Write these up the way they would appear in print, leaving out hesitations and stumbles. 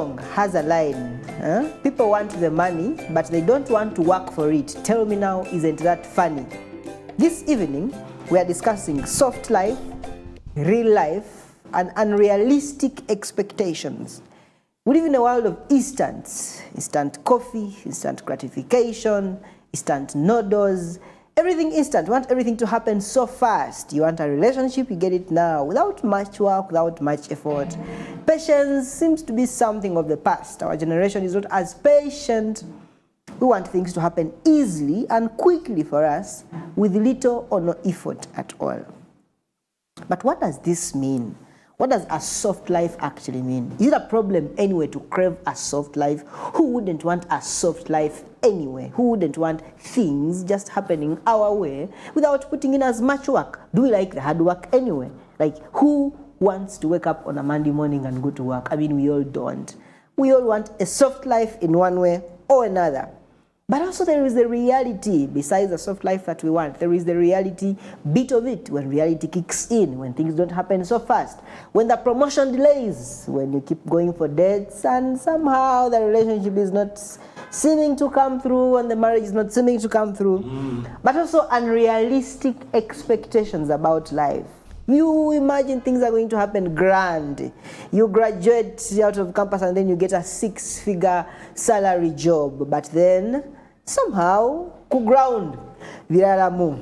song has a line, people want the money, but they don't want to work for it. Tell me now, isn't that funny? This evening, we are discussing soft life, real life, and unrealistic expectations. We live in a world of instant coffee, instant gratification, instant noodles, everything instant. You want everything to happen so fast. You want a relationship, you get it now, without much work, without much effort. Patience seems to be something of the past. Our generation is not as patient. We want things to happen easily and quickly for us, with little or no effort at all. But what does this mean? What does a soft life actually mean? Is it a problem anyway to crave a soft life? Who wouldn't want a soft life anyway? Who wouldn't want things just happening our way without putting in as much work? Do we like the hard work anyway? Like, who wants to wake up on a Monday morning and go to work? I mean, we all don't. We all want a soft life in one way or another. But also there is the reality, besides the soft life that we want. There is the reality bit of it, when reality kicks in, when things don't happen so fast, when the promotion delays, when you keep going for dates and somehow the relationship is not seeming to come through and the marriage is not seeming to come through. But also unrealistic expectations about life. You imagine things are going to happen grand. You graduate out of campus and then you get a 6-figure salary job, but then somehow, ground, viralamu.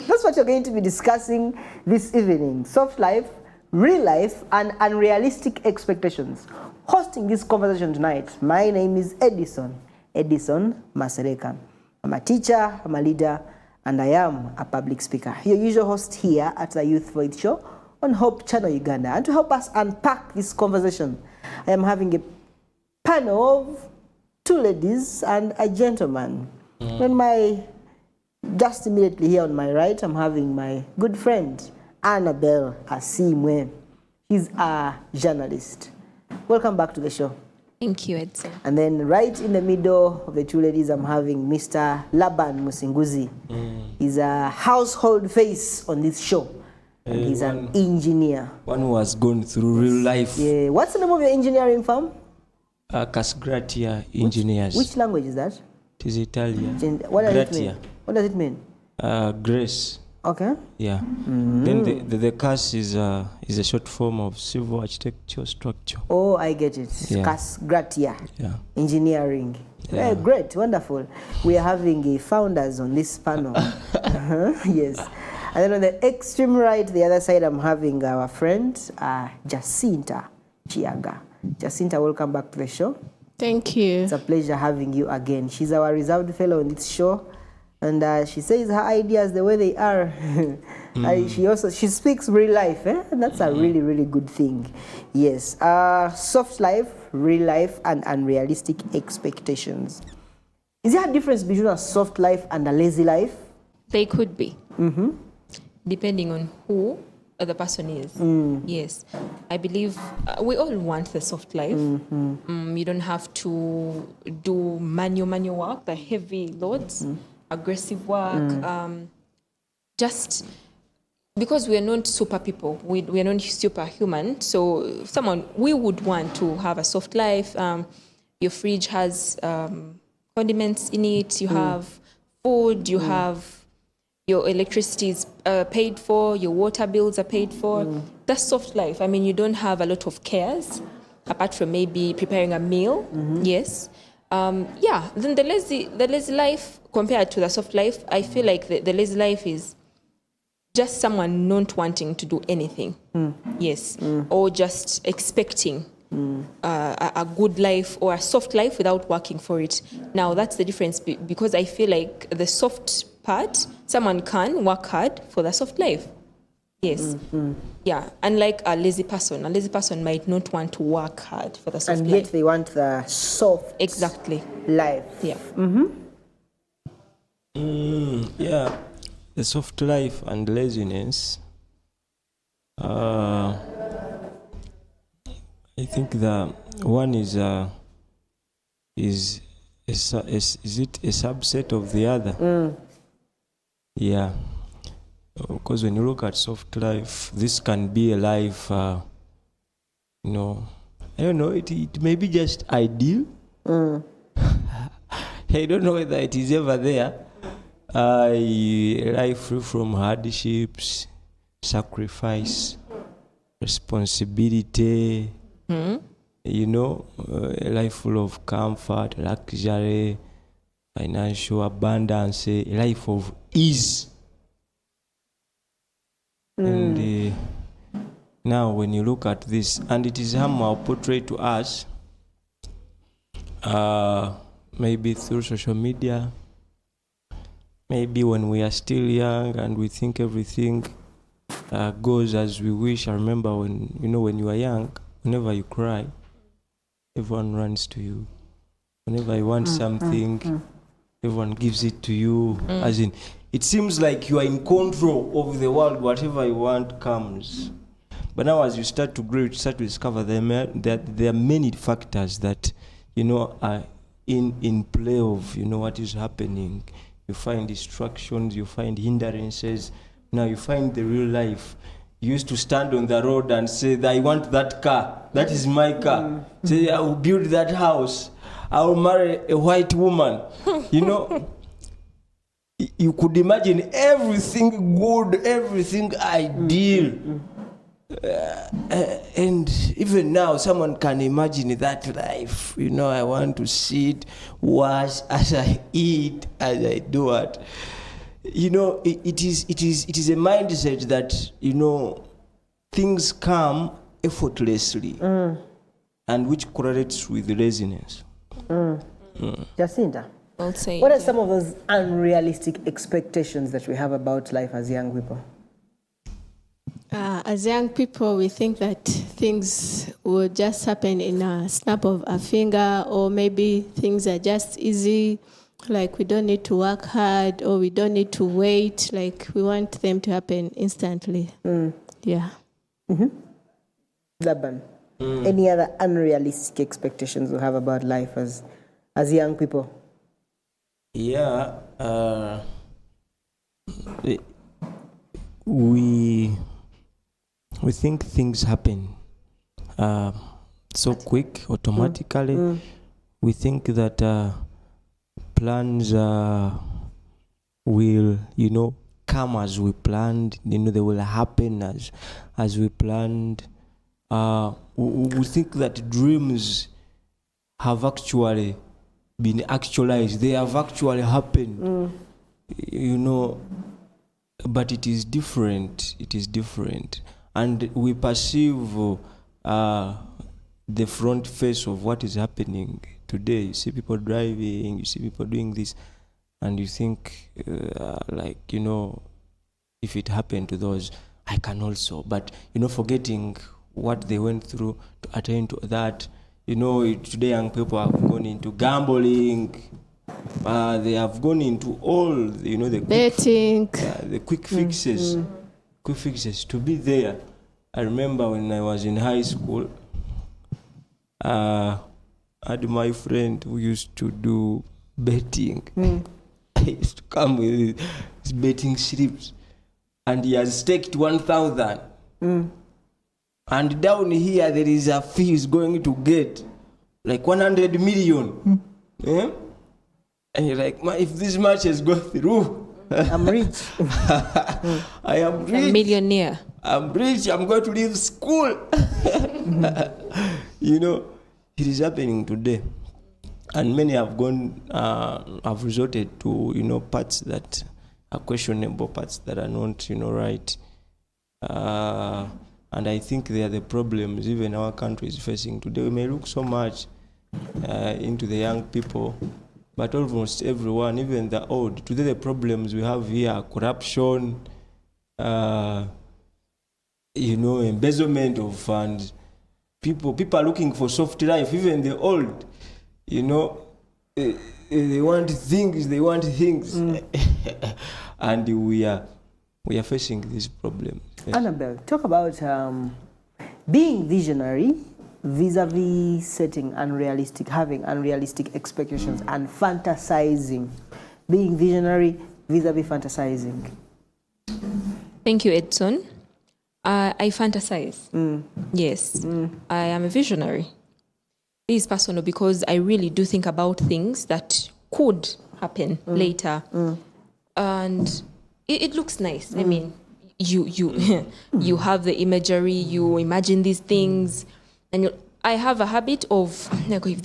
That's what you're going to be discussing this evening. Soft life, real life, and unrealistic expectations. Hosting this conversation tonight, my name is Edison Masereka. I'm a teacher, I'm a leader, and I am a public speaker. Your usual host here at the Youth Voice Show on Hope Channel Uganda. And to help us unpack this conversation, I am having a panel of 2 ladies and a gentleman. Just immediately here on my right, I'm having my good friend, Annabelle Asimwe. She's a journalist. Welcome back to the show. Thank you, Edson. And then right in the middle of the 2 ladies, I'm having Mr. Laban Musinguzi. He's a household face on this show. And he's an engineer. One who has gone through real life. Yeah. What's the name of your engineering firm? Casgratia Engineers. Which language is that? It is Italian. What does it mean? What does it mean? Grace. Okay. Yeah. Then the CAS is a short form of civil architecture structure. Oh, I get it. Yeah. Casgratia. Yeah. Engineering. Yeah. Great, wonderful. We are having founders on this panel. Yes. And then on the extreme right, the other side, I'm having our friend Jacinta Chiaga. Jacinta, welcome back to the show. Thank you. It's a pleasure having you again. She's our reserved fellow on this show. And she says her ideas the way they are. She speaks real life. And that's a really, really good thing. Yes. Soft life, real life, and unrealistic expectations. Is there a difference between a soft life and a lazy life? They could be. Depending on who the person is. Yes. I believe we all want the soft life. You don't have to do manual work, the heavy loads. Aggressive work, just because we are not super people, we are not superhuman. So we would want to have a soft life. Your fridge has condiments in it. You have food. You have your electricity is paid for. Your water bills are paid for. That's soft life. I mean, you don't have a lot of cares apart from maybe preparing a meal. Yes. Then the lazy life compared to the soft life, I feel like the lazy life is just someone not wanting to do anything. Yes. Or just expecting a good life or a soft life without working for it. Now, that's the difference because I feel like the soft part, someone can work hard for the soft life. Yes. Yeah. Unlike a lazy person might not want to work hard for the soft life. And yet they want the soft life. Yeah. Yeah. The soft life and laziness. I think the one is it a subset of the other? Yeah. Because when you look at soft life, this can be a life, I don't know, it may be just ideal. I don't know whether it is ever there. Life free from hardships, sacrifice, responsibility, you know, a life full of comfort, luxury, financial abundance, a life of ease. And now when you look at this, and it is somehow portrayed to us, maybe through social media, maybe when we are still young and we think everything goes as we wish. I remember when you are young, whenever you cry, everyone runs to you. Whenever you want something, everyone gives it to you. As in, it seems like you are in control of the world. Whatever you want comes. But now as you start to grow, you start to discover that there are many factors that, are in play of, what is happening. You find distractions, you find hindrances. Now you find the real life. You used to stand on the road and say, I want that car. That is my car. Say, I will build that house. I will marry a white woman. You could imagine everything good, everything ideal. And even now, someone can imagine that life. I want to sit, wash, as I eat, as I do what. It is a mindset that, things come effortlessly, and which correlates with laziness. Jacinta, I'll say. what are some of those unrealistic expectations that we have about life as young people? As young people, we think that things will just happen in a snap of a finger, or maybe things are just easy, like we don't need to work hard, or we don't need to wait, like we want them to happen instantly. Yeah. Laban, any other unrealistic expectations we have about life as young people? Yeah. We think things happen so quick, automatically. We think that plans will, come as we planned. They will happen as we planned. We think that dreams have actually been actualized. They have actually happened. But it is different. It is different. And we perceive the front face of what is happening today. You see people driving, you see people doing this, and you think, if it happened to those, I can also. But, forgetting what they went through to attain to that. Today young people have gone into gambling. They have gone into all, the betting, the quick fixes. Quick fixes to be there. I remember when I was in high school, I had my friend who used to do betting. He used to come with his betting slips, and he has staked 1,000. And down here there is a fee he's going to get, like 100 million. And you're like, if this match has gone through, I'm rich. I am rich. A millionaire. I'm rich. I'm going to leave school. It is happening today. And many have gone, have resorted to, parts that are questionable, parts that are not, right. And I think they are the problems even our country is facing today. We may look so much into the young people, but almost everyone, even the old, today the problems we have here are corruption, embezzlement of funds. People are looking for soft life, even the old, they want things. And we are facing this problem. Yes. Annabelle, talk about being visionary vis-a-vis having unrealistic expectations and fantasizing. Being visionary vis-a-vis fantasizing. Thank you, Edson. I fantasize. Yes. I am a visionary. This is personal because I really do think about things that could happen later. And it looks nice. I mean, you you have the imagery, you imagine these things, and I have a habit of like, if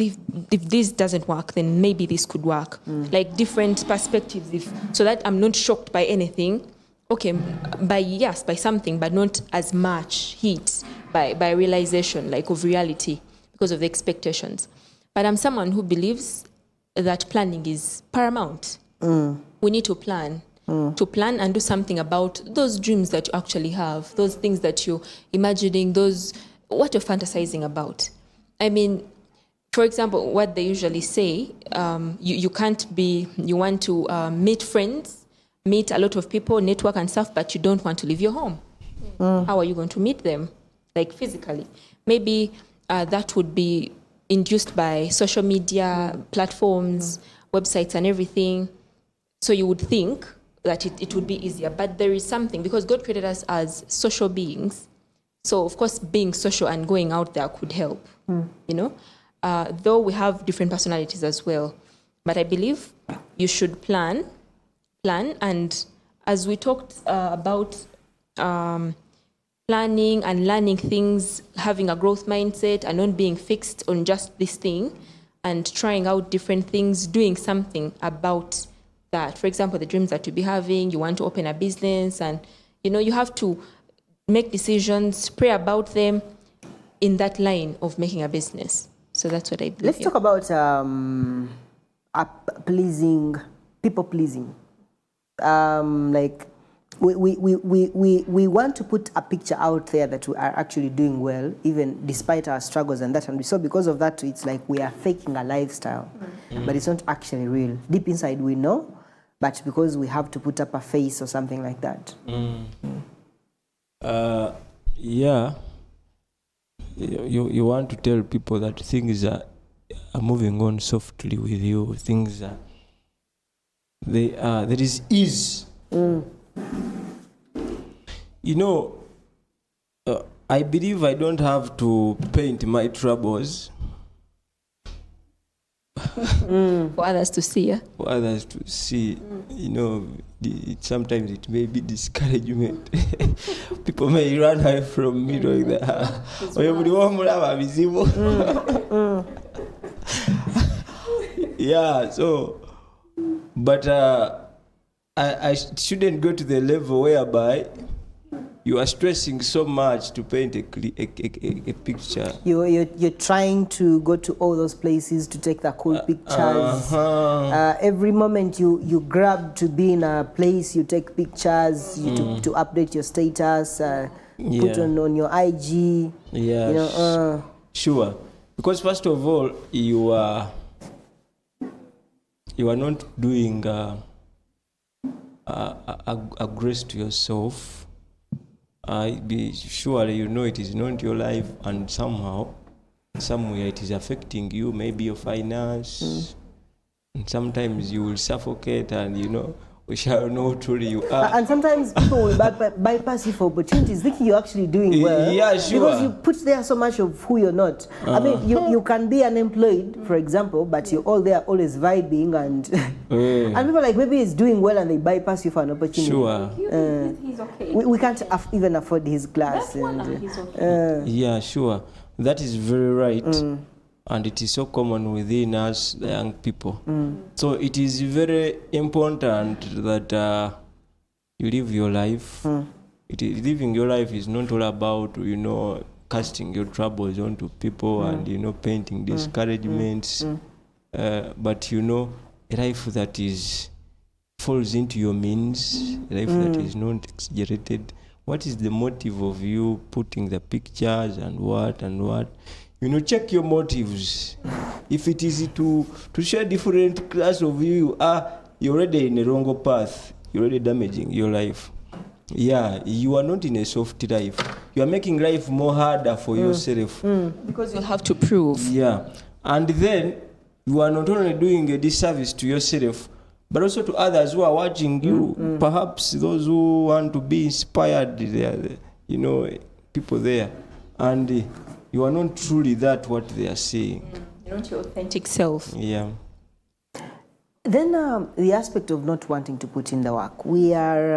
this doesn't work, then maybe this could work. Like different perspectives, so that I'm not shocked by anything. Okay, by something, but not as much heat by realization, like of reality, because of the expectations. But I'm someone who believes that planning is paramount. We need to plan. To plan and do something about those dreams that you actually have, those things that you're imagining, what you're fantasizing about. I mean, for example, what they usually say, you want to meet friends, meet a lot of people, network and stuff, but you don't want to leave your home. How are you going to meet them? Like physically. Maybe that would be induced by social media platforms, websites and everything. So you would think that it would be easier. But there is something, because God created us as social beings. So, of course, being social and going out there could help, though we have different personalities as well. But I believe you should plan, and as we talked about planning and learning things, having a growth mindset and not being fixed on just this thing, and trying out different things, doing something about that. For example, the dreams that you'll be having, you want to open a business, and you have to make decisions, pray about them in that line of making a business. So that's what I believe. Let's talk about people pleasing. Like we want to put a picture out there that we are actually doing well, even despite our struggles and that. And so because of that, it's like we are faking a lifestyle, but it's not actually real. Deep inside, we know, but because we have to put up a face or something like that. Yeah. You want to tell people that things are moving on softly with you. Things are there is ease. I believe I don't have to paint my troubles for others to see. Yeah? For others to see. Sometimes it may be discouragement. People may run away from me like that. Yeah, so, but I shouldn't go to the level whereby you are stressing so much to paint a picture. You're trying to go to all those places to take the cool pictures. Every moment you grab to be in a place, you take pictures, to update your status, put on your IG. Yeah, sure. Because first of all, you are not doing a grace to yourself. Surely it is not your life, and somewhere it is affecting you, maybe your finance. And sometimes you will suffocate, and we shall know who truly you are. And sometimes people will bypass you for opportunities, thinking you're actually doing well. Yeah, sure. Because you put there so much of who you're not. I mean, you can be unemployed, for example, but you're all there, always vibing, and and people like maybe he's doing well, and they bypass you for an opportunity. Sure. He's okay. We can't even afford his glass. He's okay. Yeah, sure. That is very right. And it is so common within us, the young people. So it is very important that you live your life. Living your life is not all about, casting your troubles onto people and, painting discouragements. But, a life that falls into your means, a life that is not exaggerated. What is the motive of you putting the pictures and what? Check your motives. If it is to share different class of you are, you're already in a wrong path. You're already damaging your life. Yeah, you are not in a soft life. You are making life more harder for yourself. Because you'll have to prove. Yeah. And then you are not only doing a disservice to yourself, but also to others who are watching you. Perhaps those who want to be inspired, people there. And you are not truly that what they are saying. You're not your authentic self. Yeah. Then the aspect of not wanting to put in the work. We are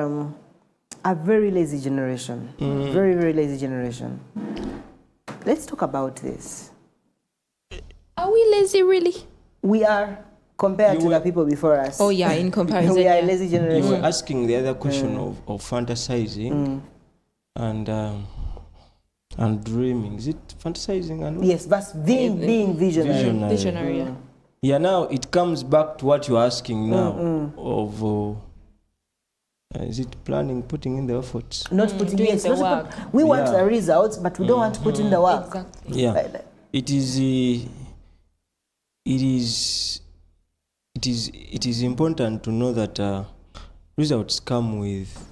a very lazy generation. Very, very lazy generation. Let's talk about this. Are we lazy, really? We are, compared to the people before us. Oh, yeah, in comparison. We are a yeah. lazy You generation. were asking the other question of fantasizing and dreaming. Is it fantasizing? And Yes, but being visionary. Visionary. Yeah. Yeah, now it comes back to what you're asking now of is it planning, putting in the efforts? Not putting doing yes, the not work. we want Yeah. the results, but we don't want to put in the work. Exactly. Yeah. Like- It is important to know that results come with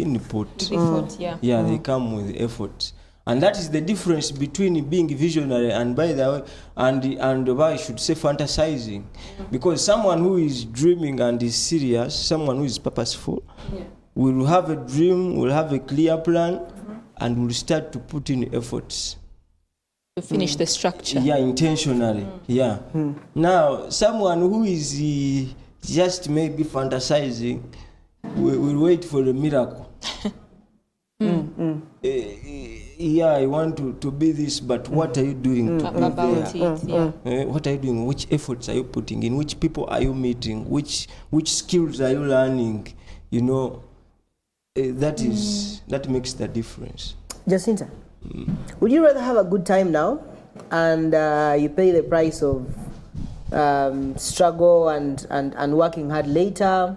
input. Effort, yeah. Yeah, they come with effort. And that is the difference between being visionary and, by the way, and I should say fantasizing. Because someone who is dreaming and is serious, someone who is purposeful, will have a dream, will have a clear plan, and will start to put in efforts. To finish the structure. Yeah, intentionally. Yeah. Now, someone who is just maybe fantasizing will wait for a miracle. Yeah, I want to be this, but what are you doing to be About there? it, yeah. What are you doing? Which efforts are you putting in? Which people are you meeting? Which skills are you learning? You know, that makes the difference. Jacinta, would you rather have a good time now and you pay the price of struggle and working hard later,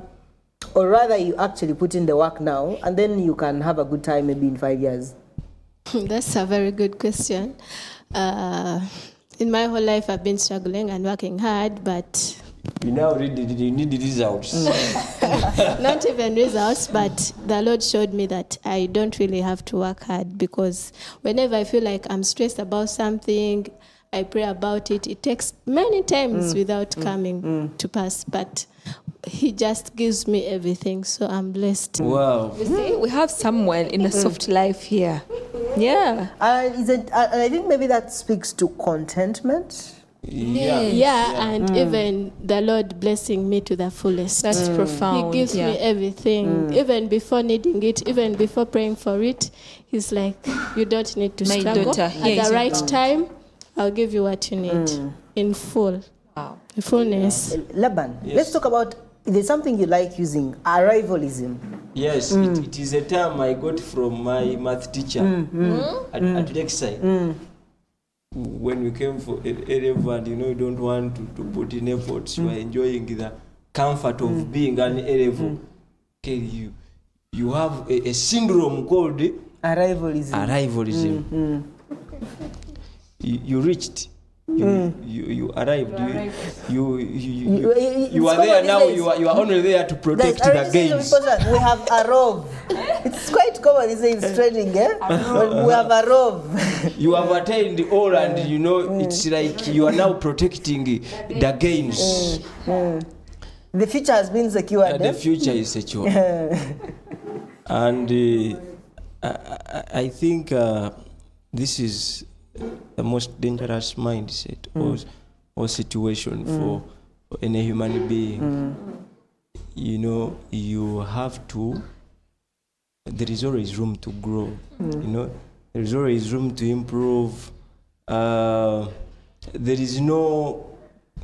or rather you actually put in the work now and then you can have a good time maybe in 5 years? That's a very good question. In my whole life, I've been struggling and working hard, but You now you need the results. not even results, but the Lord showed me that I don't really have to work hard, because whenever I feel like I'm stressed about something, I pray about it. It takes many times without coming to pass, but He just gives me everything, so I'm blessed. Wow. You see, we have someone in a soft life here. Yeah. I think maybe that speaks to contentment. Yeah. Yeah, and even the Lord blessing me to the fullest. That's profound. He gives me everything, even before needing it, even before praying for it. He's like, you don't need to My struggle. daughter, At here is the your right time, I'll give you what you need in full, Wow. fullness. Laban, let's talk about, there's something you like using, arrivalism. Yes, it is a term I got from my math teacher at Lakeside. When we came for A-level, and you don't want to put in efforts, you are enjoying the comfort of being an A-level. Okay, you have a syndrome called arrivalism. You reached. You arrived. You are there now. You are only there to protect the gains. We have a rove. It's quite common. It's trending, eh? We have a rove. You have attained all, and it's like you are now protecting the gains. The future has been secured. The future is secure. And I think this is the most dangerous mindset or situation for any human being. You have to. There is always room to grow. There is always room to improve. There is no,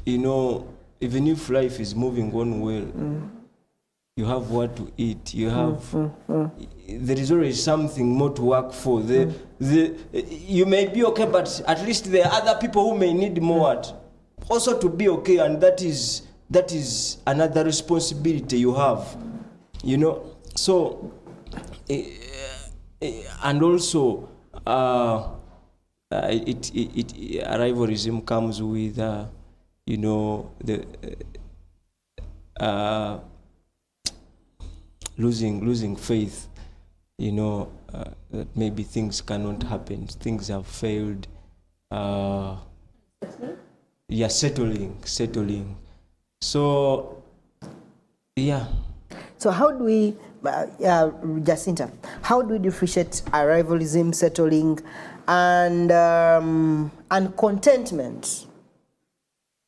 even if life is moving on well, you have what to eat. You have. There is always something more to work for. You may be okay, but at least there are other people who may need more also to be okay, and that is another responsibility you have. So. And also, arrivalism comes with, the losing faith. That maybe things cannot happen. Things have failed. Settling. So, yeah. So how do we, Jacinta, how do we differentiate arrivalism, settling, and contentment?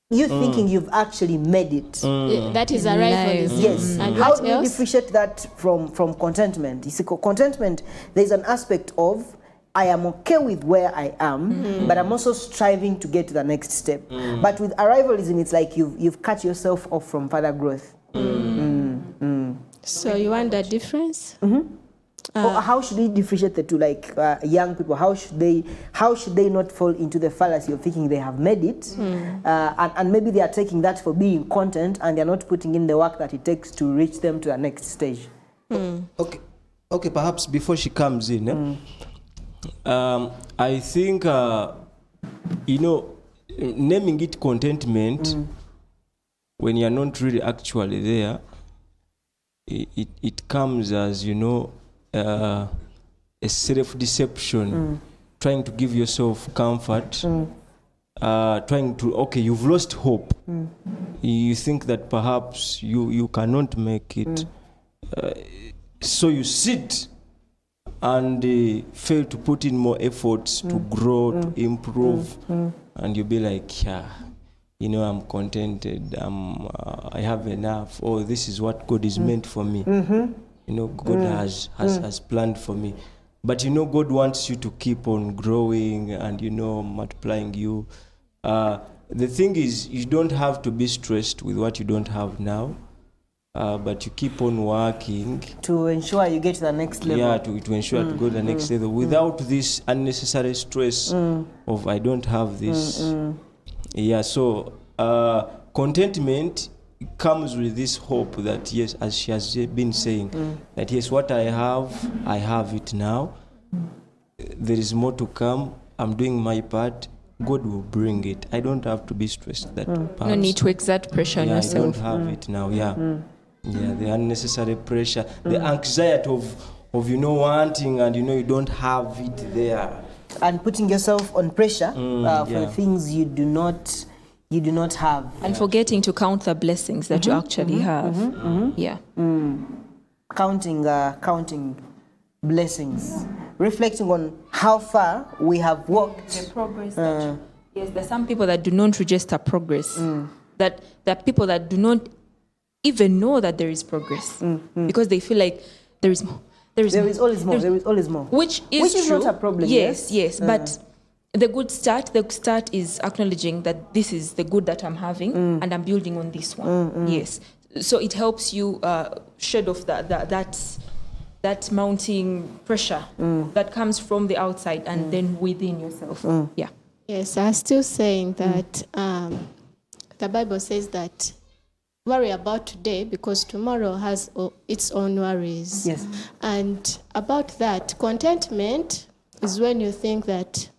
You thinking you've actually made it. Yeah, that is In arrivalism. life. Yes. And How what do you else? differentiate that from contentment? You see, contentment, there's an aspect of I am okay with where I am, but I'm also striving to get to the next step. But with arrivalism, it's like you've cut yourself off from further growth. So you want the difference? Or how should we differentiate the two? Like young people, how should they not fall into the fallacy of thinking they have made it, and maybe they are taking that for being content, and they're not putting in the work that it takes to reach them to the next stage. Okay. Perhaps before she comes in, I think naming it contentment when you're not really actually there, it comes as a self-deception, trying to give yourself comfort, you've lost hope. You think that perhaps you cannot make it, so you sit and fail to put in more efforts to grow, to improve, and you'll be like, I'm contented, I have enough, this is what God is meant for me. God has planned for me. But God wants you to keep on growing and multiplying you. The thing is, you don't have to be stressed with what you don't have now, but you keep on working To ensure you get to the next level. yeah, to ensure to go to the next level without this unnecessary stress of I don't have this. So contentment comes with this hope that yes, as she has been saying, that yes, what I have it now. There is more to come. I'm doing my part. God will bring it. I don't have to be stressed that perhaps, No need to exert pressure on I yourself. don't have it now. The unnecessary pressure, the anxiety of wanting and you don't have it there. And putting yourself on pressure for the things you do not have. And forgetting to count the blessings that you actually have. Yeah. Counting blessings, reflecting on how far we have walked. The progress yes, there's some people that do not register progress. That there are people that do not even know that there is progress because they feel like there is more. There is always more. There is always more. Which is not true. a problem. Yes. But the start is acknowledging that this is the good that I'm having and I'm building on this one. Yes. So it helps you shed off that mounting pressure that comes from the outside and then within yourself. Yeah. Yes, I'm still saying that the Bible says that worry about today because tomorrow has its own worries. Yes. And about that, contentment is when you think that,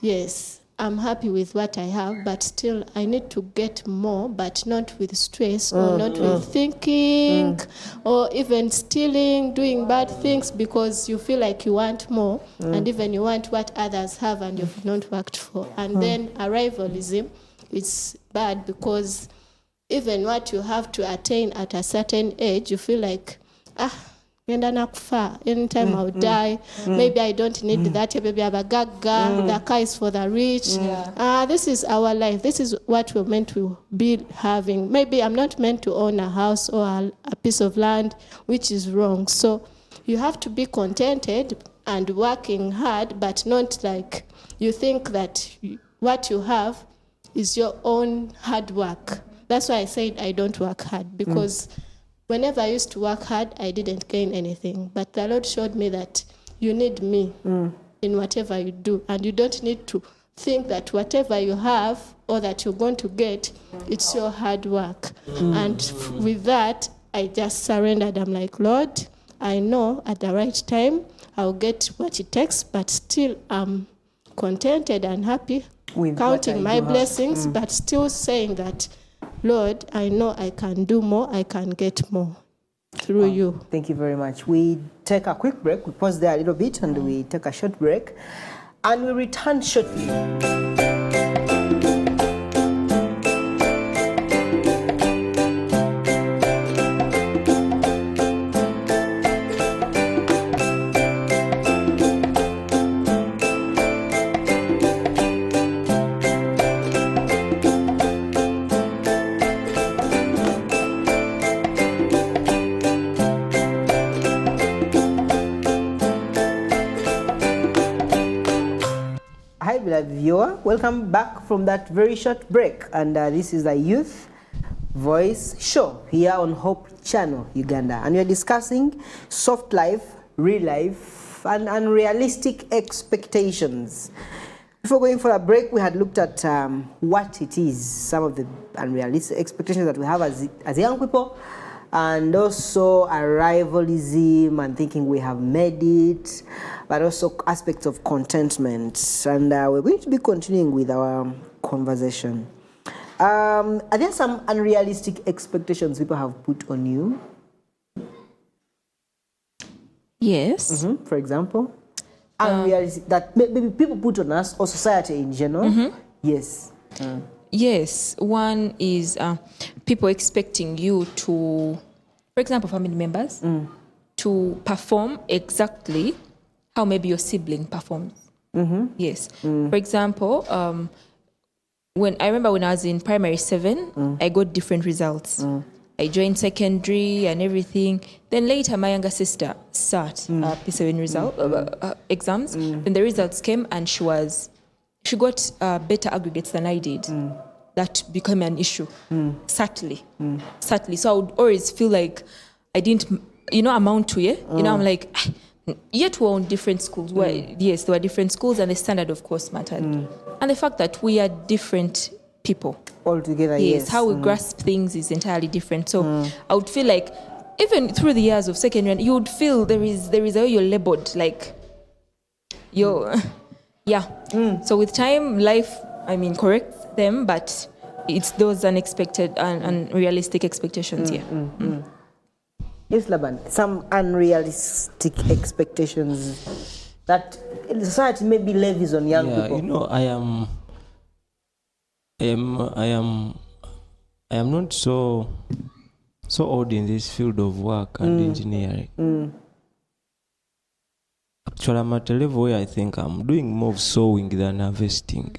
yes, I'm happy with what I have, but still I need to get more, but not with stress or not with thinking or even stealing, doing bad things because you feel like you want more and even you want what others have and you've not worked for. And then arrivalism is bad because even what you have to attain at a certain age, you feel like, anytime I'll die, maybe I don't need that, maybe I have a gaga, the car is for the rich. This is our life. This is what we're meant to be having. Maybe I'm not meant to own a house or a piece of land, which is wrong. So you have to be contented and working hard, but not like you think that what you have is your own hard work. That's why I said I don't work hard, because whenever I used to work hard, I didn't gain anything. But the Lord showed me that you need me in whatever you do. And you don't need to think that whatever you have or that you're going to get, it's your hard work. And with that, I just surrendered. I'm like, Lord, I know at the right time I'll get what it takes, but still I'm contented and happy, With counting my what I do have. blessings, but still saying that, Lord, I know I can do more, I can get more through you. Thank you very much. We take a quick break. We pause there a little bit and we take a short break. And we return shortly. viewer. Welcome back from that very short break. And this is a youth voice show here on Hope Channel, Uganda. And we are discussing soft life, real life, and unrealistic expectations. Before going for a break, we had looked at what it is, some of the unrealistic expectations that we have as young people, and also arrivalism and thinking we have made it, but also aspects of contentment. And we're going to be continuing with our conversation. Are there some unrealistic expectations people have put on you? Yes. For example? Unrealistic, that maybe people put on us or society in general? Yes. Yes, one is people expecting you to, for example, family members, to perform exactly how maybe your sibling performs. Yes. For example, when I remember when I was in primary 7, I got different results. I joined secondary and everything. Then later, my younger sister sat P7 exams. Then the results came, and she got better aggregates than I did. That became an issue, subtly. So I would always feel like I didn't, amount to it. I'm like, yet we're on different schools. Yes, there were different schools, and the standard, of course, mattered. And the fact that we are different people. Altogether, yes. How we grasp things is entirely different. So I would feel like, even through the years of secondary, you would feel there is a way you're labeled, like, So with time, life, corrects them, but it's those unexpected and unrealistic expectations. Yes, Laban, some unrealistic expectations that society maybe levies on young people. I am not so old in this field of work and engineering. Actually, I'm at a level where I think I'm doing more sowing than harvesting.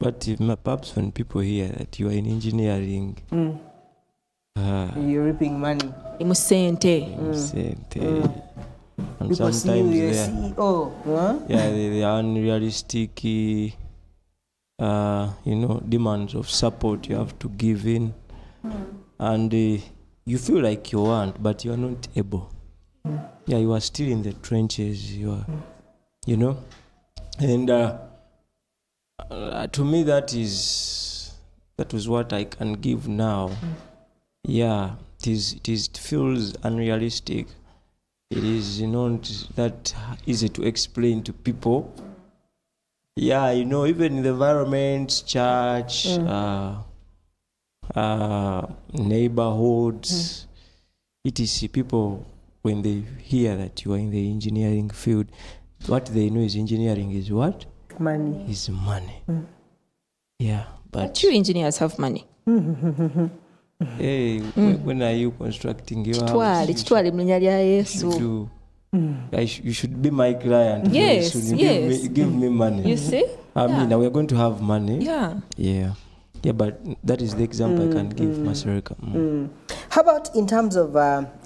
But perhaps when people hear that you are in engineering, you're reaping money. And People sometimes see you, you're CEO. the unrealistic, demands of support you have to give in, and you feel like you want, but you are not able. You are still in the trenches. You are, and to me that was what I can give now. It feels unrealistic. It is not that easy to explain to people. Even in the environment, church, neighborhoods, etc. People, when they hear that you are in the engineering field, what they know is engineering is what? Money. Is money. But you engineers have money. Hey, when are you constructing your house? You should be my client. Yes, give me money. You see? We're going to have money. Yeah, but that is the example I can give, Masarika. How about in terms of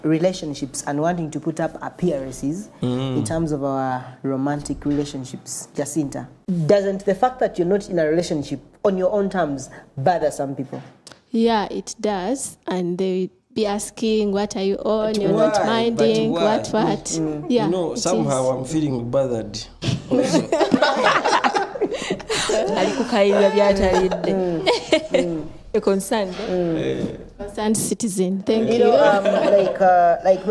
relationships and wanting to put up appearances in terms of our romantic relationships, Jacinta? Doesn't the fact that you're not in a relationship on your own terms bother some people? Yeah, it does. And they be asking, what are you on? You're not minding. What? Yeah. Somehow I'm feeling bothered also. You're concerned. Concerned citizen. Thank you. Like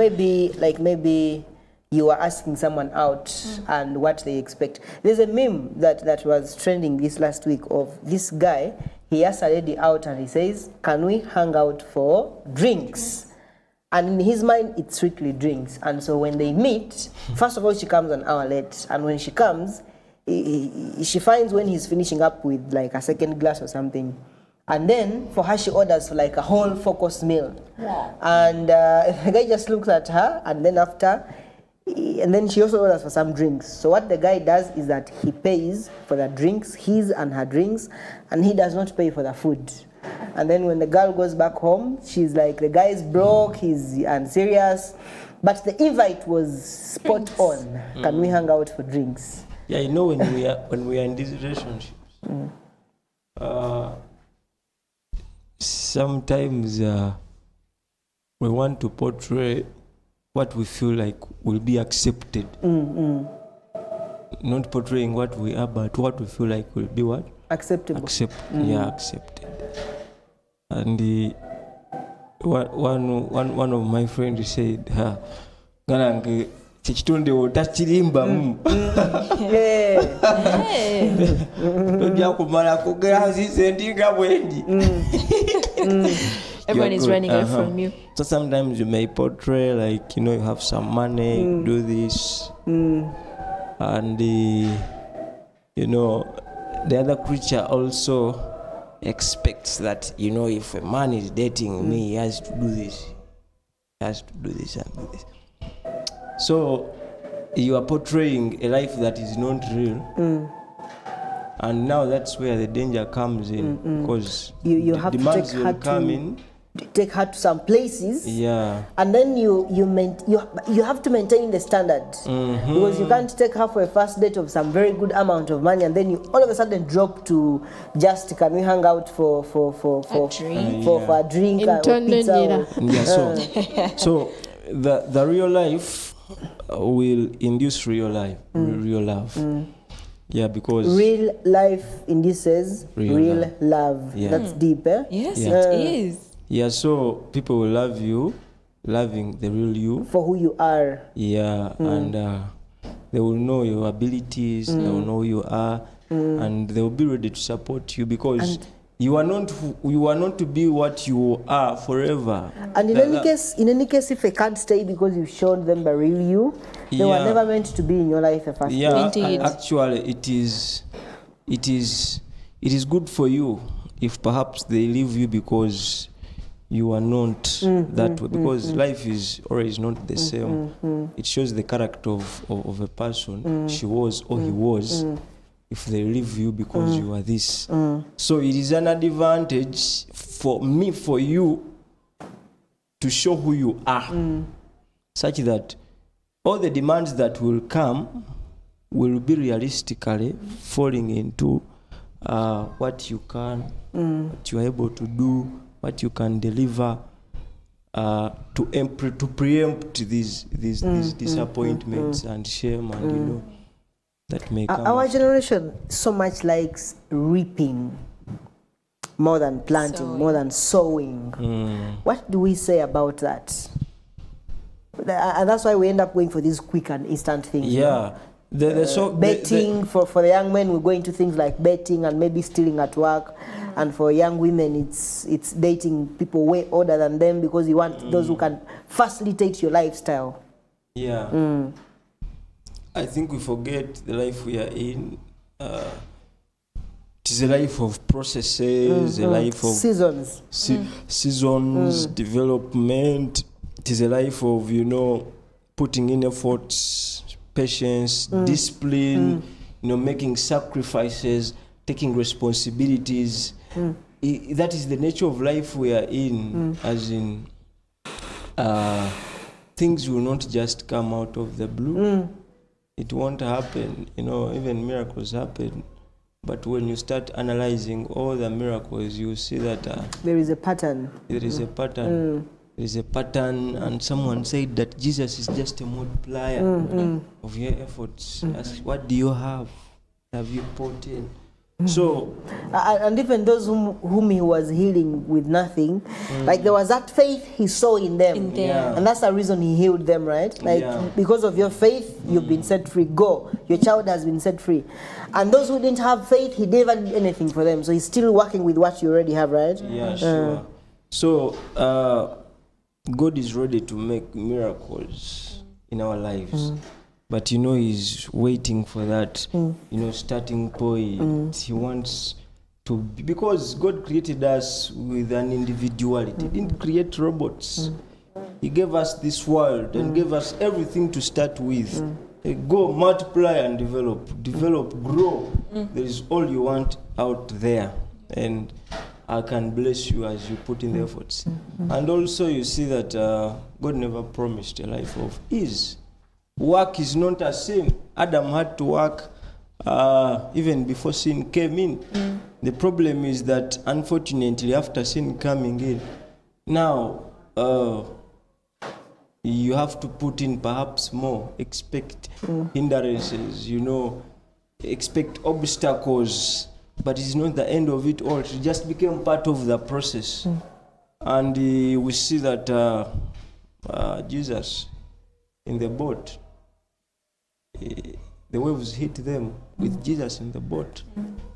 maybe you are asking someone out and what they expect. There's a meme that was trending this last week of this guy. He asks a lady out and he says, can we hang out for drinks? And in his mind, it's strictly drinks. And so when they meet, first of all, she comes an hour late. And when she comes, she finds when he's finishing up with like a second glass or something. And then for her, she orders for like a whole 4-course meal. And the guy just looks at her, and then she also orders for some drinks. So what the guy does is that he pays for the drinks, his and her drinks, and he does not pay for the food. And then when the girl goes back home, she's like, the guy is broke, he's unserious, but the invite was spot on. Can we hang out for drinks? Yeah, you know, when we are in these relationships, sometimes we want to portray what we feel like will be accepted. Not portraying what we are, but what we feel like will be what? Acceptable. Yeah, accepted. And one of my friends said, Ganange, chichitonde otachirimba kumala kugera zisendinga bwendi. Everyone is running away from you. So sometimes you may portray like, you have some money, do this, and the other creature also expects that, if a man is dating me, he has to do this, and do this. So you are portraying a life that is not real. And now that's where the danger comes in, because you have demands to take will her come to in. Take her to some places, and then you have to maintain the standard, because you can't take her for a first date of some very good amount of money, and then you all of a sudden drop to just, can we hang out for a drink or pizza? So the real life will induce real life, real love. Yeah, because real life induces real love. Yeah. That's deep, eh? Yes, it is. Yeah, so people will love you, loving the real you. For who you are. Yeah, and they will know your abilities, they will know who you are, and they will be ready to support you, because you are not to be what you are forever. And in any case, if they can't stay because you've shown them the real you, they were never meant to be in your life at first. Yeah, actually, it is good for you if perhaps they leave you because you are not that way, because life is always not the same. It shows the character of a person, she was or he was, if they leave you because you are this. So it is an advantage for you to show who you are, such that all the demands that will come will be realistically falling into what you can, what you are able to do, what you can deliver, to preempt these disappointments and shame, and that may come. Our generation so much likes reaping more than planting, more than sowing. What do we say about that? And that's why we end up going for these quick and instant things. Yeah. Betting for the young men, we go into things like betting and maybe stealing at work, and for young women it's dating people way older than them, because you want those who can facilitate your lifestyle. Yeah. I think we forget the life we are in. It is a life of processes, a life of seasons, development. It is a life of putting in efforts, patience, discipline, making sacrifices, taking responsibilities. That is the nature of life we are in, as in things will not just come out of the blue. It won't happen, even miracles happen. But when you start analyzing all the miracles, you see that there is a pattern. There is a pattern. There is a pattern, and someone said that Jesus is just a multiplier of your efforts. What do you have? Have you put in? So, and even those whom he was healing with nothing, like there was that faith he saw in them, and that's the reason he healed them, right? Because of your faith, you've been set free. Go, your child has been set free. And those who didn't have faith, he never did anything for them. So he's still working with what you already have, right? Yeah, sure. So God is ready to make miracles in our lives. But he's waiting for that, starting point. He wants to be, because God created us with an individuality. He didn't create robots. He gave us this world and gave us everything to start with. Go, multiply and develop, grow. There is all you want out there, and I can bless you as you put in the efforts. And also you see that God never promised a life of ease. Work is not a sin. Adam had to work even before sin came in. The problem is that, unfortunately, after sin coming in, now you have to put in perhaps more, expect hindrances, expect obstacles, but it's not the end of it all. It just became part of the process. And we see that Jesus in the boat, the waves hit them with Jesus in the boat.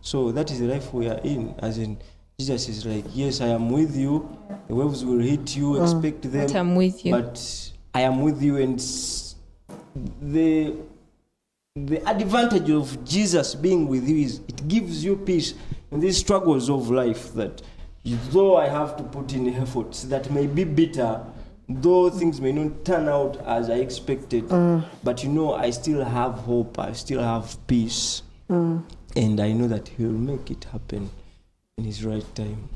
So that is the life we are in, as in Jesus is like, yes, I am with you, the waves will hit you, expect them, But I'm with you. but I am with you. And the advantage of Jesus being with you is it gives you peace in these struggles of life, that though I have to put in efforts that may be bitter, though things may not turn out as I expected, but I still have hope, I still have peace, and I know that He will make it happen in His right time.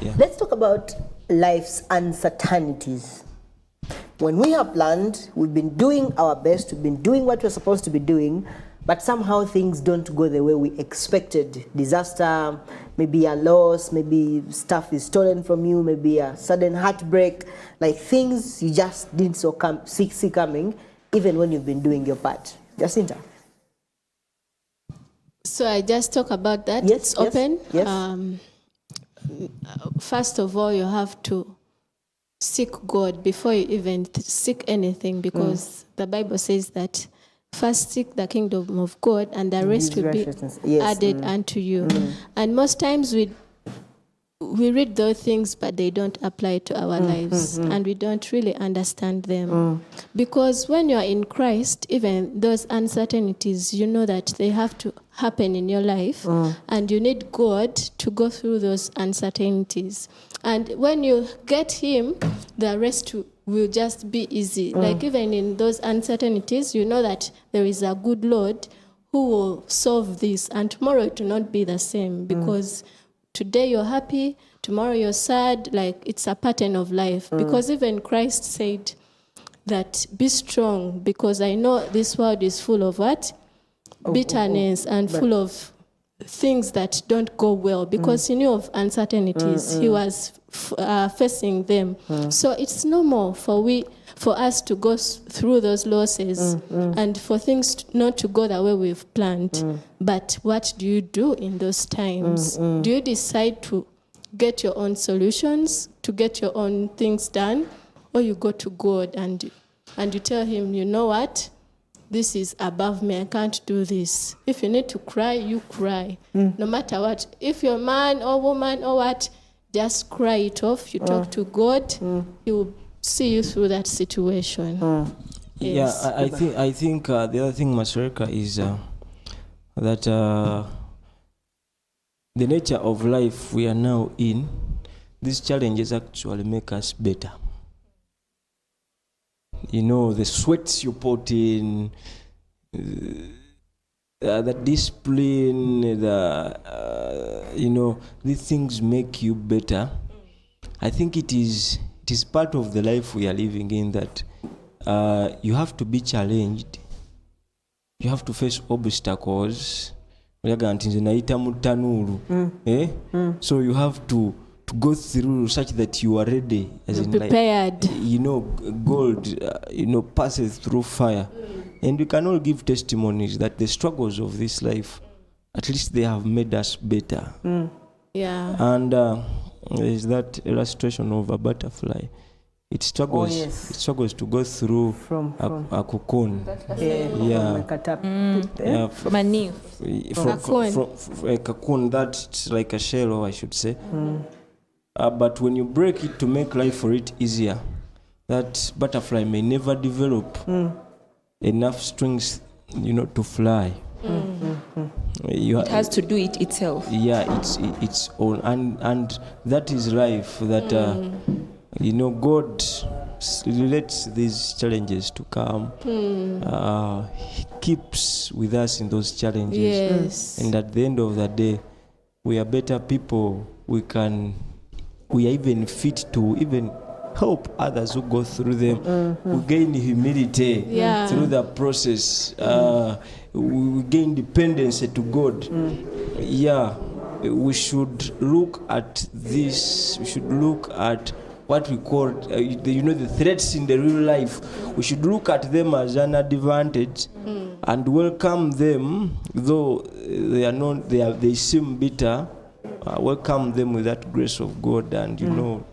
Yeah. Let's talk about life's uncertainties. When we have planned, we've been doing our best, we've been doing what we're supposed to be doing, but somehow things don't go the way we expected. Disaster, maybe a loss, maybe stuff is stolen from you, maybe a sudden heartbreak, like things you just didn't see coming, even when you've been doing your part. Jacinta? So I just talk about that. Yes, It's open. yes. First of all, you have to seek God before you even seek anything, because the Bible says that first seek the kingdom of God and the rest His will be righteousness. Yes. added unto you. And most times we read those things, but they don't apply to our lives, and we don't really understand them. Because when you're in Christ, even those uncertainties, you know that they have to happen in your life, and you need God to go through those uncertainties. And when you get Him, the rest will just be easy. Like even in those uncertainties, you know that there is a good Lord who will solve this, and tomorrow it will not be the same, because today you're happy, tomorrow you're sad. Like, it's a pattern of life. Because even Christ said that, be strong, because I know this world is full of what? Bitterness and full of things that don't go well, because he knew of uncertainties. He was facing them. So it's normal for us to go through those losses and for things not to go the way we've planned. But what do you do in those times? Do you decide to get your own solutions, to get your own things done, or you go to God and you tell Him, you know what? This is above me. I can't do this. If you need to cry, you cry. No matter what. If you're a man or woman or what, just cry it off. You talk to God. He will see you through that situation. Yes. Yeah, I think the other thing, Masreka, is that the nature of life we are now in, these challenges actually make us better. The sweats you put in, the discipline, these things make you better. I think it is part of the life we are living in, that you have to be challenged, you have to face obstacles. So you have to go through such that you are ready, as in prepared. Gold passes through fire. And we can all give testimonies that the struggles of this life, at least they have made us better. Yeah. And there is that illustration of a butterfly. It struggles. Oh, yes. It struggles to go through a cocoon. Mani. A cocoon that's like a shell, I should say. But when you break it to make life for it easier, that butterfly may never develop enough strings, to fly. It has to do it itself. Yeah, it's own, and that is life. That God lets these challenges to come. He keeps with us in those challenges. Yes. And at the end of the day, we are better people. We are even fit to even help others who go through them. We gain humility through the process. We gain dependency to God. Yeah, we should look at this. We should look at what we call, the threats in the real life. We should look at them as an advantage and welcome them, though they are not. They seem bitter. Welcome them with that grace of God, and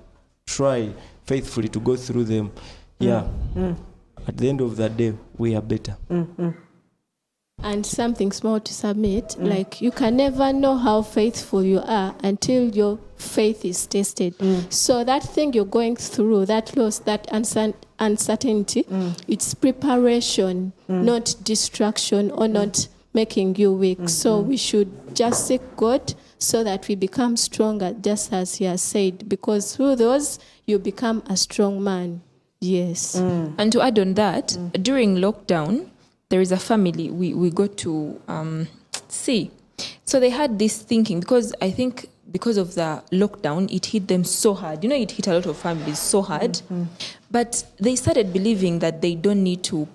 try faithfully to go through them. Yeah. At the end of the day, we are better. And something small to submit, like you can never know how faithful you are until your faith is tested. So that thing you're going through, that loss, that uncertainty, it's preparation, not distraction or not making you weak. So we should just seek God so that we become stronger, just as he has said, because through those you become a strong man. Yes. And to add on that, during lockdown, there is a family we got to see. So they had this thinking, because I think because of the lockdown, it hit them so hard. It hit a lot of families so hard. But they started believing that they don't need to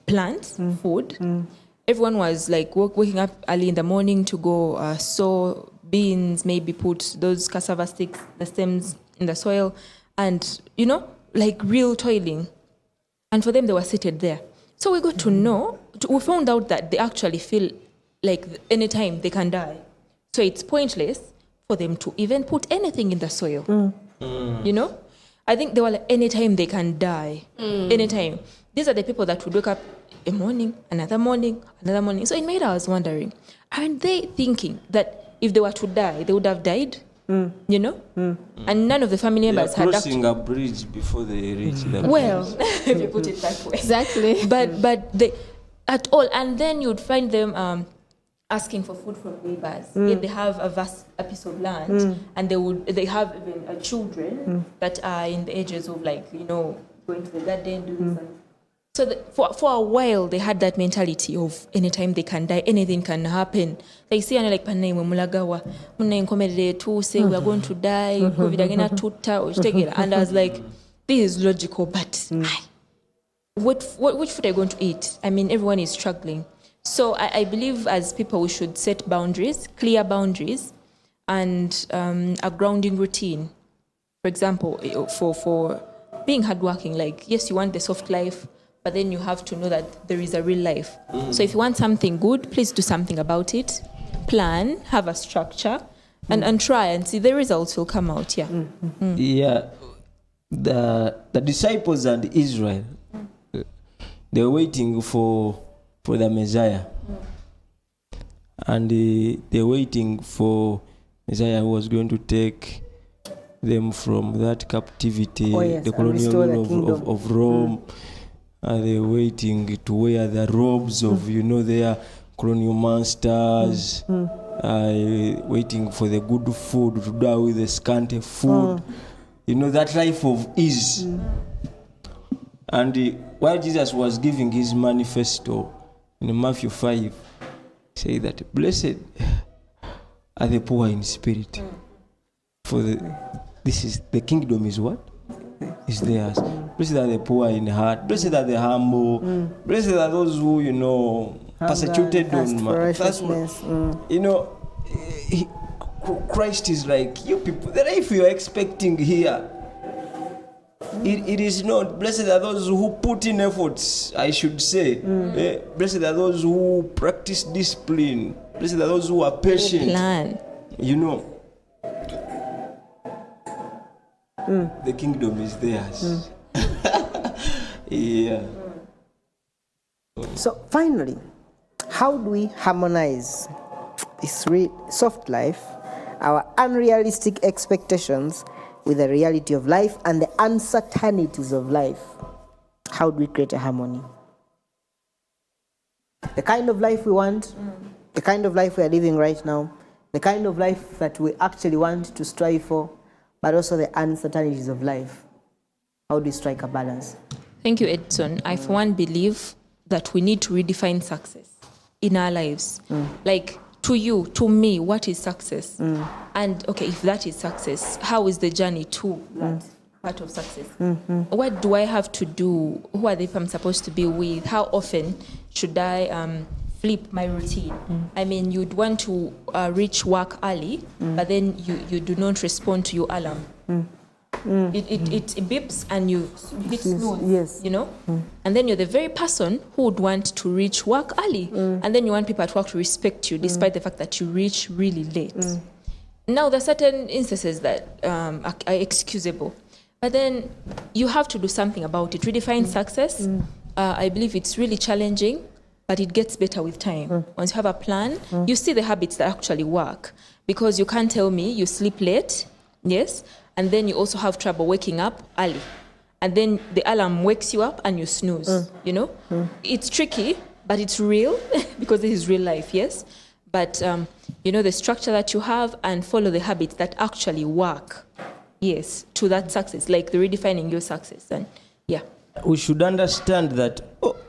plant food. Everyone was like waking up early in the morning to go sow beans, maybe put those cassava sticks, the stems in the soil, and, like real toiling. And for them, they were seated there. So we got to know, we found out that they actually feel like anytime they can die. So it's pointless for them to even put anything in the soil. I think they were like, anytime they can die. Anytime. These are the people that would wake up a morning, another morning, another morning. So it made us wondering, aren't they thinking that if they were to die, they would have died? And none of the family members had crossing a bridge before they reach the bridge. If you put it that way. Exactly. But they at all. And then you'd find them asking for food from neighbors. Yet they have a piece of land, and they have even children that are in the ages of going to the garden, doing something. So for a while, they had that mentality of anytime they can die, anything can happen. They say, like, we are going to die, and I was like, this is logical, but which food are you going to eat? I mean, everyone is struggling. So I believe as people, we should set boundaries, clear boundaries, and a grounding routine. For example, for being hardworking, like, yes, you want the soft life, but then you have to know that there is a real life. So if you want something good, please do something about it. Plan, have a structure, and try and see the results will come out. Yeah. The disciples and Israel, they were waiting for the Messiah. And they're waiting for Messiah who was going to take them from that captivity, the colonial rule of Rome. And they're waiting to wear the robes of, their colonial masters, waiting for the good food, to die with the scanty food. That life of ease. And while Jesus was giving his manifesto in Matthew 5, say that blessed are the poor in spirit. For the kingdom is what? Is theirs. Blessed are the poor in heart. Blessed are the humble. Blessed are those who, persecuted on righteousness. Christ is like, you people, the life you're expecting here, it is not. Blessed are those who put in efforts, I should say. Blessed are those who practice discipline. Blessed are those who are patient. Plan. The kingdom is theirs. Yeah. So finally, how do we harmonize this soft life, our unrealistic expectations, with the reality of life and the uncertainties of life? How do we create a harmony? The kind of life we want, the kind of life we are living right now, the kind of life that we actually want to strive for, but also the uncertainties of life. How do we strike a balance? Thank you, Edson. I, for one, believe that we need to redefine success in our lives. Like, to you, to me, what is success? And, okay, if that is success, how is the journey to that? part of success. What do I have to do? Who are the people I'm supposed to be with? How often should I flip my routine? I mean, you'd want to reach work early, but then you do not respond to your alarm. It beeps and you hit snooze, yes. you know? And then you're the very person who would want to reach work early. And then you want people at work to respect you despite the fact that you reach really late. Now, there are certain instances that are excusable. But then you have to do something about it. Redefine success. I believe it's really challenging, but it gets better with time. Once you have a plan, you see the habits that actually work. Because you can't tell me you sleep late, yes, and then you also have trouble waking up early. And then the alarm wakes you up and you snooze, you know? It's tricky, but it's real because this is real life, yes? But, you know, the structure that you have and follow the habits that actually work, yes, to that success, like the redefining your success. And yeah. We should understand that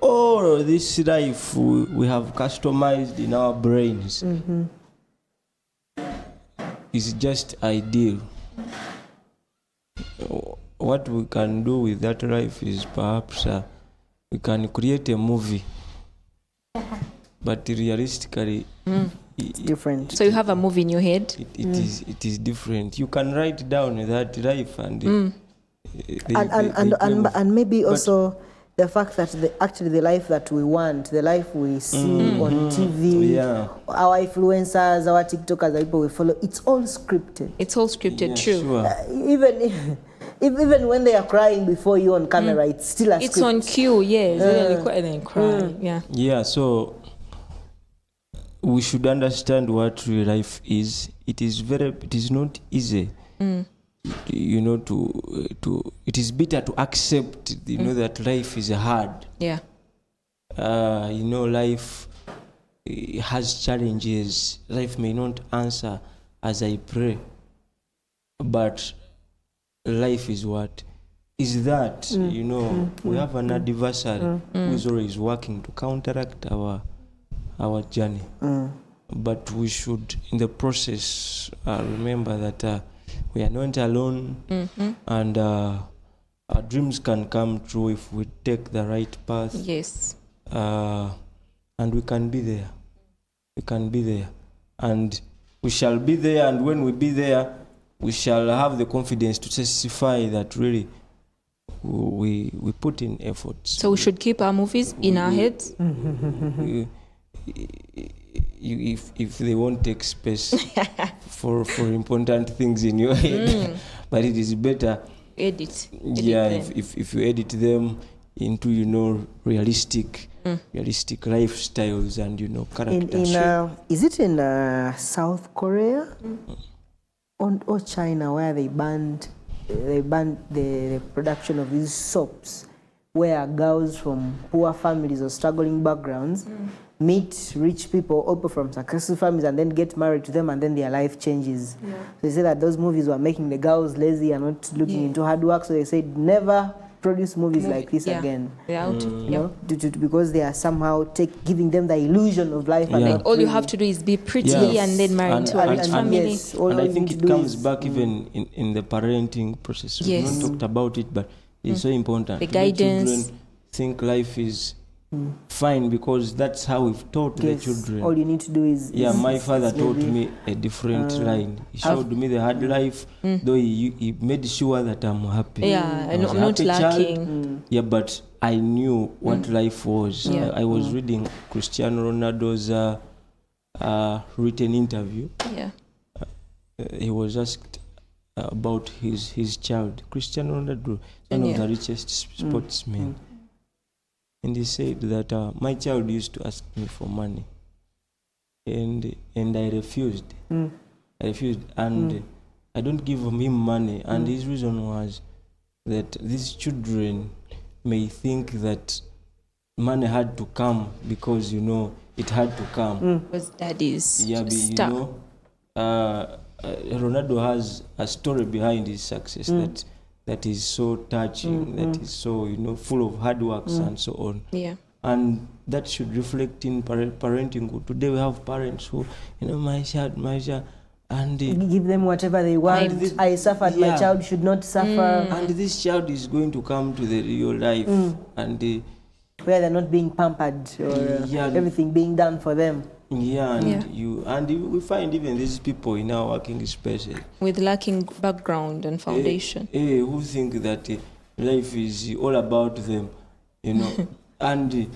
all of this life we have customized in our brains is just ideal. What we can do with that life is perhaps we can create a movie, but realistically, It's different. So you have a movie in your head? It is different. You can write down that life and and maybe also the fact that actually the life that we want, the life we see on TV, our influencers, our TikTokers, the people we follow, it's all scripted. It's all scripted, Yeah, true. sure. Even when they are crying before you on camera, it's still a script. It's on cue, yes. And then cry. Yeah. Yeah, so we should understand what real life is. It is not easy. You know, it is better to accept, you know, that life is hard. Yeah. You know, life has challenges. Life may not answer as I pray, but life is what is that. You know, we have an adversary who is always working to counteract our journey. But we should, in the process, remember that we are not alone, and our dreams can come true if we take the right path. Yes. And we can be there. We can be there. And we shall be there, and when we be there, we shall have the confidence to testify that really we put in efforts. So we should keep our movies in our heads? If they won't take space for important things in your head, but it is better Edit them. If you edit them into, you know, realistic lifestyles and, you know, characters. Is it in South Korea or China where they banned the production of these soaps, where girls from poor families or struggling backgrounds meet rich people or people from successful families and then get married to them, and then their life changes. So they say that those movies were making the girls lazy and not looking into hard work, so they said never produce movies like this again. They're out. You know, because they are somehow giving them the illusion of life. And Like all you have to do is be pretty and then married to a rich family. Yes, and I think it comes back even in the parenting process. We've not talked about it, but it's so important. The guidance. Children think life is fine because that's how we've taught the children. All you need to do is... My father taught me a different line. He showed me the hard life, though he made sure that I'm happy. Yeah, I'm not lacking. Yeah, but I knew what life was. I was reading Cristiano Ronaldo's written interview. Yeah. He was asked about his child, Cristiano Ronaldo, one of the richest sportsmen. And he said that my child used to ask me for money, and I refused. I refused, and I don't give him money. And his reason was that these children may think that money had to come because, you know, it had to come. Because daddy's you know, Ronaldo has a story behind his success that is so touching, that is so, you know, full of hard works and so on. Yeah. And that should reflect in parenting. Today we have parents who, you know, my child, and Give them whatever they want. this- I suffered, my yeah. child should not suffer. and this child is going to come to the real life, and Where they're not being pampered or Yeah. everything being done for them. yeah, and Yeah. we find even these people in our working spaces With lacking background and foundation. who think that life is all about them, you know, and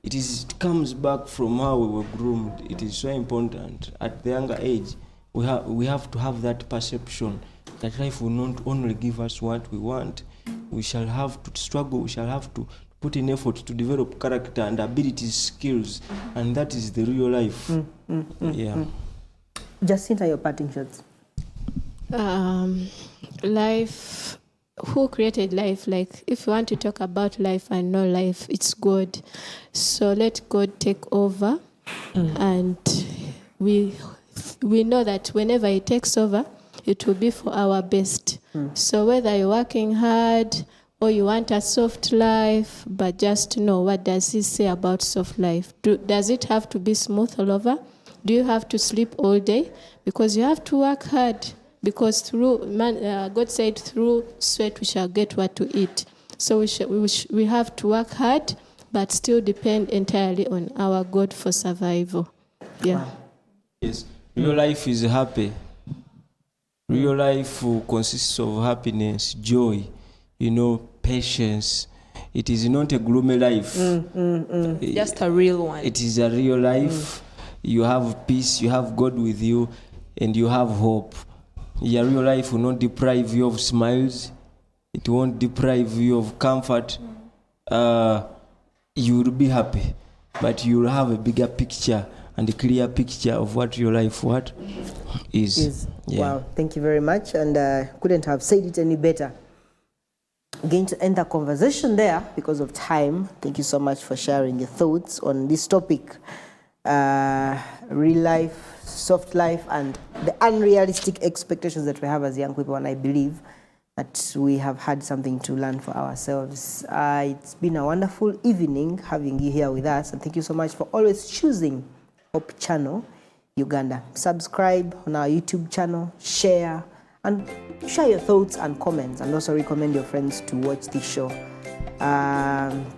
it comes back from how we were groomed. It is so important at the younger age. We have to have that perception that life will not only give us what we want. We shall have to struggle. We shall have to put in effort to develop character and abilities, skills, and that is the real life. Yeah. Jacinta, your parting shots. Life, who created life? Like, if you want to talk about life and know life, it's God. So let God take over, and we know that whenever He takes over, it will be for our best. So whether you're working hard or you want a soft life, but just know, what does He say about soft life? Does it have to be smooth all over? Do you have to sleep all day? Because you have to work hard. Because God said, through sweat we shall get what to eat. So we have to work hard, but still depend entirely on our God for survival. Yeah. Yes. Real life is happy. Real life consists of happiness, joy, patience. It is not a gloomy life. Just a real one. It is a real life. You have peace, you have God with you, and you have hope. Your real life will not deprive you of smiles. It won't deprive you of comfort. You will be happy, but you will have a bigger picture and a clear picture of what your life is. Yeah. Wow, thank you very much, and couldn't have said it any better. Going to end the conversation there because of time. Thank you so much for sharing your thoughts on this topic, real life, soft life, and the unrealistic expectations that we have as young people. And I believe that we have had something to learn for ourselves. It's been a wonderful evening having you here with us, and thank you so much for always choosing Hope Channel Uganda. Subscribe on our YouTube channel, share your thoughts and comments, and also recommend your friends to watch this show.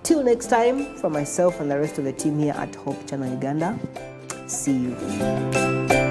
Till next time, from myself and the rest of the team here at Hope Channel Uganda, see you.